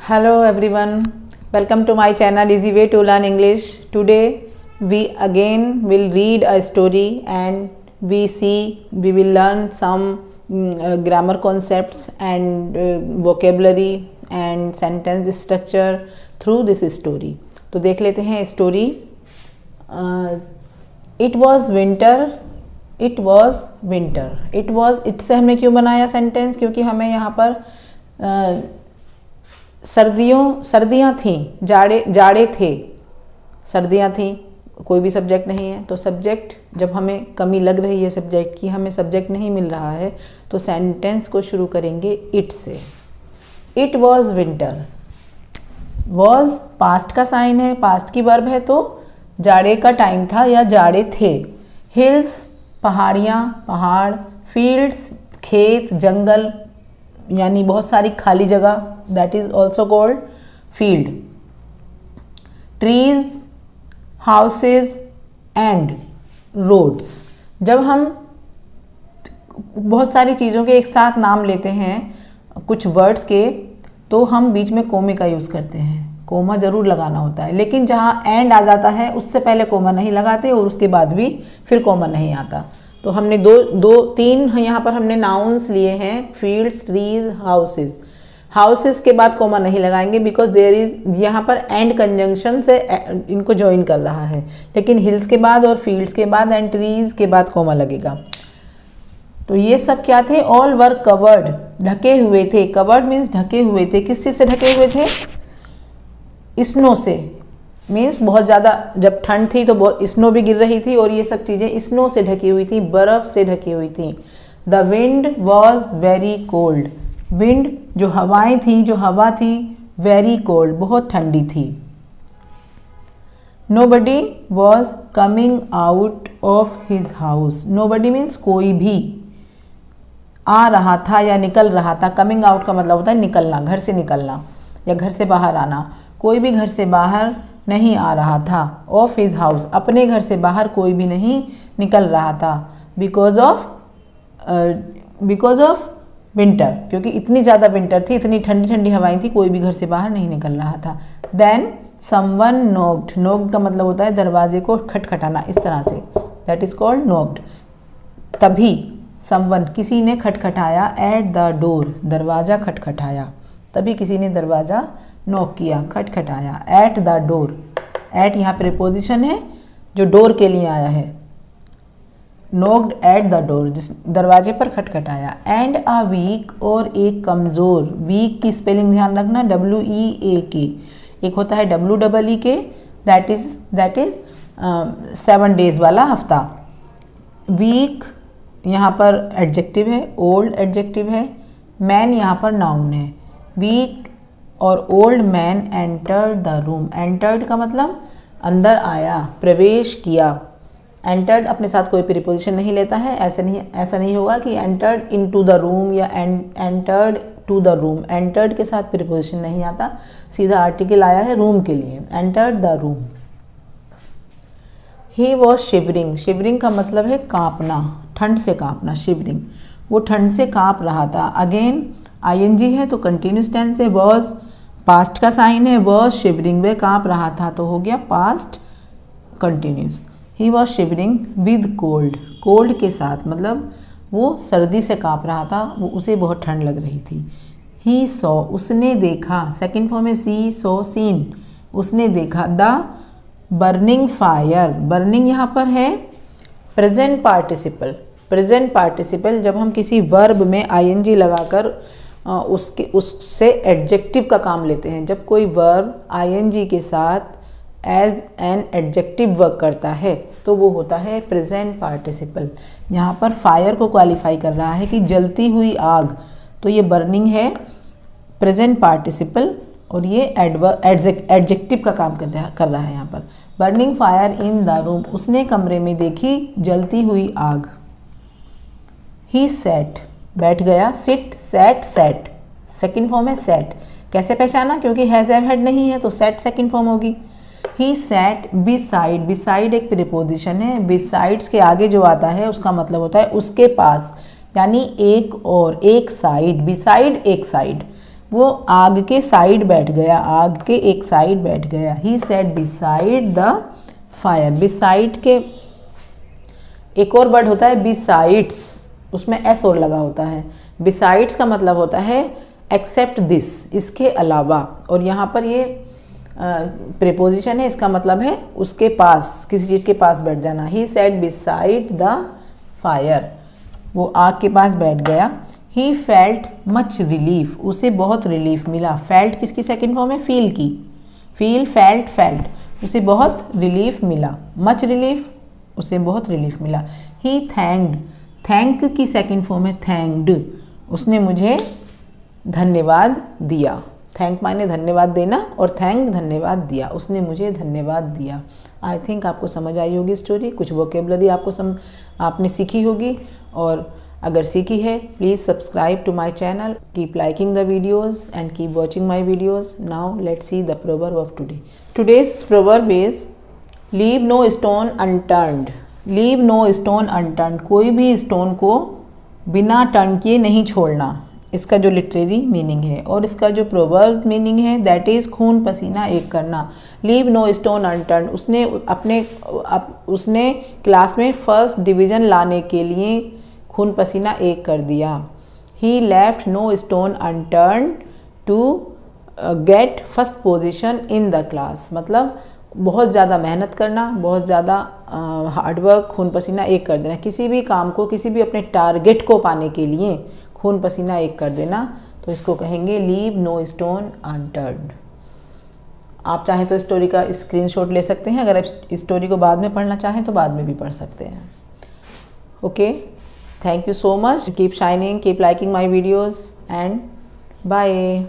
Hello everyone, welcome to my channel Easy Way to Learn English. Today we again will read a story and we will learn some grammar concepts and vocabulary and sentence structure through this story. तो देख लेते हैं story. It was winter. It was winter. It was it से हमने क्यों बनाया sentence, क्योंकि हमें यहाँ पर सर्दियाँ थीं, जाड़े थे, सर्दियाँ थीं, कोई भी सब्जेक्ट नहीं है. तो सब्जेक्ट जब हमें कमी लग रही है सब्जेक्ट की, हमें सब्जेक्ट नहीं मिल रहा है, तो सेंटेंस को शुरू करेंगे इट से. It was winter. Was past का साइन है, पास्ट की वर्ब है, तो जाड़े का टाइम था या जाड़े थे. हिल्स पहाड़ियाँ, पहाड़. फील्ड्स खेत, जंगल, यानी बहुत सारी खाली जगह, that is also called field. Trees, houses and roads. जब हम बहुत सारी चीज़ों के एक साथ नाम लेते हैं कुछ वर्ड्स के, तो हम बीच में कोमे का यूज़ करते हैं. कोमा ज़रूर लगाना होता है, लेकिन जहाँ एंड आ जाता है उससे पहले कोमा नहीं लगाते और उसके बाद भी फिर कोमा नहीं आता. तो हमने तीन यहाँ पर हमने नाउन्स लिए हैं, फील्ड्स, ट्रीज, हाउसेस. हाउसेस के बाद कोमा नहीं लगाएंगे बिकॉज देयर इज, यहाँ पर एंड कंजंक्शन से इनको ज्वाइन कर रहा है. लेकिन हिल्स के बाद और फील्ड्स के बाद एंड ट्रीज के बाद कोमा लगेगा. तो ये सब क्या थे? ऑल वर कवर्ड, ढके हुए थे. कवर्ड मीन्स ढके हुए थे. किस चीज़ से ढके हुए थे? स्नो से. मीन्स बहुत ज़्यादा जब ठंड थी तो बहुत स्नो भी गिर रही थी और ये सब चीज़ें स्नो से ढकी हुई थी, बर्फ़ से ढकी हुई थी. The wind was very cold. Wind जो हवाएं थी, जो हवा थी, वेरी कोल्ड, बहुत ठंडी थी. Nobody was coming out of his house. Nobody means कोई भी आ रहा था या निकल रहा था. कमिंग आउट का मतलब होता है निकलना, घर से निकलना या घर से बाहर आना. कोई भी घर से बाहर नहीं आ रहा था. ऑफ हिज हाउस, अपने घर से बाहर कोई भी नहीं निकल रहा था. बिकॉज ऑफ विंटर, क्योंकि इतनी ज़्यादा विंटर थी, इतनी ठंडी ठंडी हवाएं थी, कोई भी घर से बाहर नहीं निकल रहा था. Then someone knocked. नॉक्ड का मतलब होता है दरवाजे को खटखटाना, इस तरह से, दैट इज़ कॉल्ड नॉक्ड. तभी समवन, किसी ने खटखटाया. एट द डोर, दरवाज़ा खटखटाया. तभी किसी ने दरवाज़ा नॉक किया, खटखटाया. At the door. एट यहाँ प्रीपोजिशन है जो डोर के लिए आया है. नॉक्ड एट द डोर, जिस दरवाजे पर खटखटाया. एंड अ वीक, और एक कमज़ोर. वीक की स्पेलिंग ध्यान रखना, WEAK. एक होता है WEEK, दैट इज़ 7 डेज वाला हफ्ता. वीक यहाँ पर एडजेक्टिव है, ओल्ड एडजेक्टिव है. मैन यहाँ पर नाउन है. वीक और old man entered the room. Entered का मतलब अंदर आया, प्रवेश किया. एंटर्ड अपने साथ कोई प्रीपोजिशन नहीं लेता है. ऐसा नहीं होगा कि एंटर्ड इनटू द रूम या entered to the room. Entered के साथ प्रीपोजिशन नहीं आता, सीधा आर्टिकल आया है रूम के लिए. Entered the room. He was shivering. Shivering का मतलब है कांपना, ठंड से कांपना. शिवरिंग, वो ठंड से कांप रहा था. अगेन ING है तो कंटिन्यूस टेंस है. वॉज पास्ट का साइन है. वॉज शिवरिंग, वे कांप रहा था, तो हो गया past continuous. He was shivering with cold. Cold के साथ मतलब वो सर्दी से कांप रहा था, वो उसे बहुत ठंड लग रही थी. ही सॉ, उसने देखा. सेकेंड फॉर्म है सी, सॉ, सीन. उसने देखा. The burning fire. बर्निंग यहाँ पर है प्रेजेंट पार्टिसिपल. प्रेजेंट पार्टिसिपल जब हम किसी वर्ब में ING लगाकर उससे एडजेक्टिव का काम लेते हैं. जब कोई वर्ब ING के साथ एज एन एडजेक्टिव वर्क करता है तो वो होता है प्रेजेंट पार्टिसिपल. यहाँ पर फायर को क्वालिफाई कर रहा है कि जलती हुई आग, तो ये बर्निंग है प्रेजेंट पार्टिसिपल और ये एडजेक्टिव का काम कर रहा है यहाँ पर. Burning fire in the room. उसने कमरे में देखी जलती हुई आग. ही सैट, बैठ गया. Sit, sat, set. Second form है सेट. कैसे पहचाना? क्योंकि हैज़ हैव हैड नहीं है तो सेट सेकेंड फॉर्म होगी. He sat beside. बिसाइड एक प्रीपोजिशन है. बिसाइड्स के आगे जो आता है उसका मतलब होता है उसके पास, यानी एक और, एक साइड. बिसाइड एक साइड. वो आग के साइड बैठ गया, आग के एक साइड बैठ गया। He sat beside the fire. Beside के एक और वर्ड होता है बिसाइड्स, उसमें एस और लगा होता है। बिसाइड्स का मतलब होता है एक्सेप्ट दिस, इसके अलावा। और यहाँ पर ये प्रीपोजिशन है, इसका मतलब है उसके पास, किसी चीज़ के पास बैठ जाना। ही सेट बिसाइड द फायर, वो आग के पास बैठ गया। ही फेल्ट मच रिलीफ, उसे बहुत रिलीफ मिला। फेल्ट किसकी सेकंड फॉर्म है? फील की। फील, फेल्ट, फेल्ट, उसे बहुत रिलीफ मिला। मच रिलीफ, उसे बहुत रिलीफ मिला। ही थैंक्ड, थैंक की सेकंड फॉर्म है थैंक्ड, उसने मुझे धन्यवाद दिया। थैंक माने धन्यवाद देना और थैंक धन्यवाद दिया, उसने मुझे धन्यवाद दिया। आई थिंक आपको समझ आई होगी स्टोरी, कुछ वोकेबलरी आपने सीखी होगी। और अगर सीखी है, please subscribe to my channel, keep liking the videos and keep watching my videos. Now let's see the proverb of today. Today's proverb is leave no stone unturned. Leave no stone unturned, कोई भी stone को बिना turn किए नहीं छोड़ना, इसका जो literary meaning है। और इसका जो प्रोवर्ब मीनिंग है दैट इज़ खून पसीना एक करना। लीव नो स्टोन अनटर्न्ड, उसने क्लास में फर्स्ट डिवीज़न लाने के लिए खून पसीना एक कर दिया। He left no stone unturned to get first position in the class, मतलब बहुत ज़्यादा मेहनत करना, बहुत ज़्यादा हार्डवर्क, खून पसीना एक कर देना, किसी भी काम को, किसी भी अपने टारगेट को पाने के लिए खून पसीना एक कर देना, तो इसको कहेंगे लीव नो स्टोन अनटर्न्ड। आप चाहें तो स्टोरी का स्क्रीनशॉट ले सकते हैं, अगर आप स्टोरी को बाद में पढ़ना चाहें तो बाद में भी पढ़ सकते हैं। Okay, thank you so much, keep shining, keep liking my videos and bye.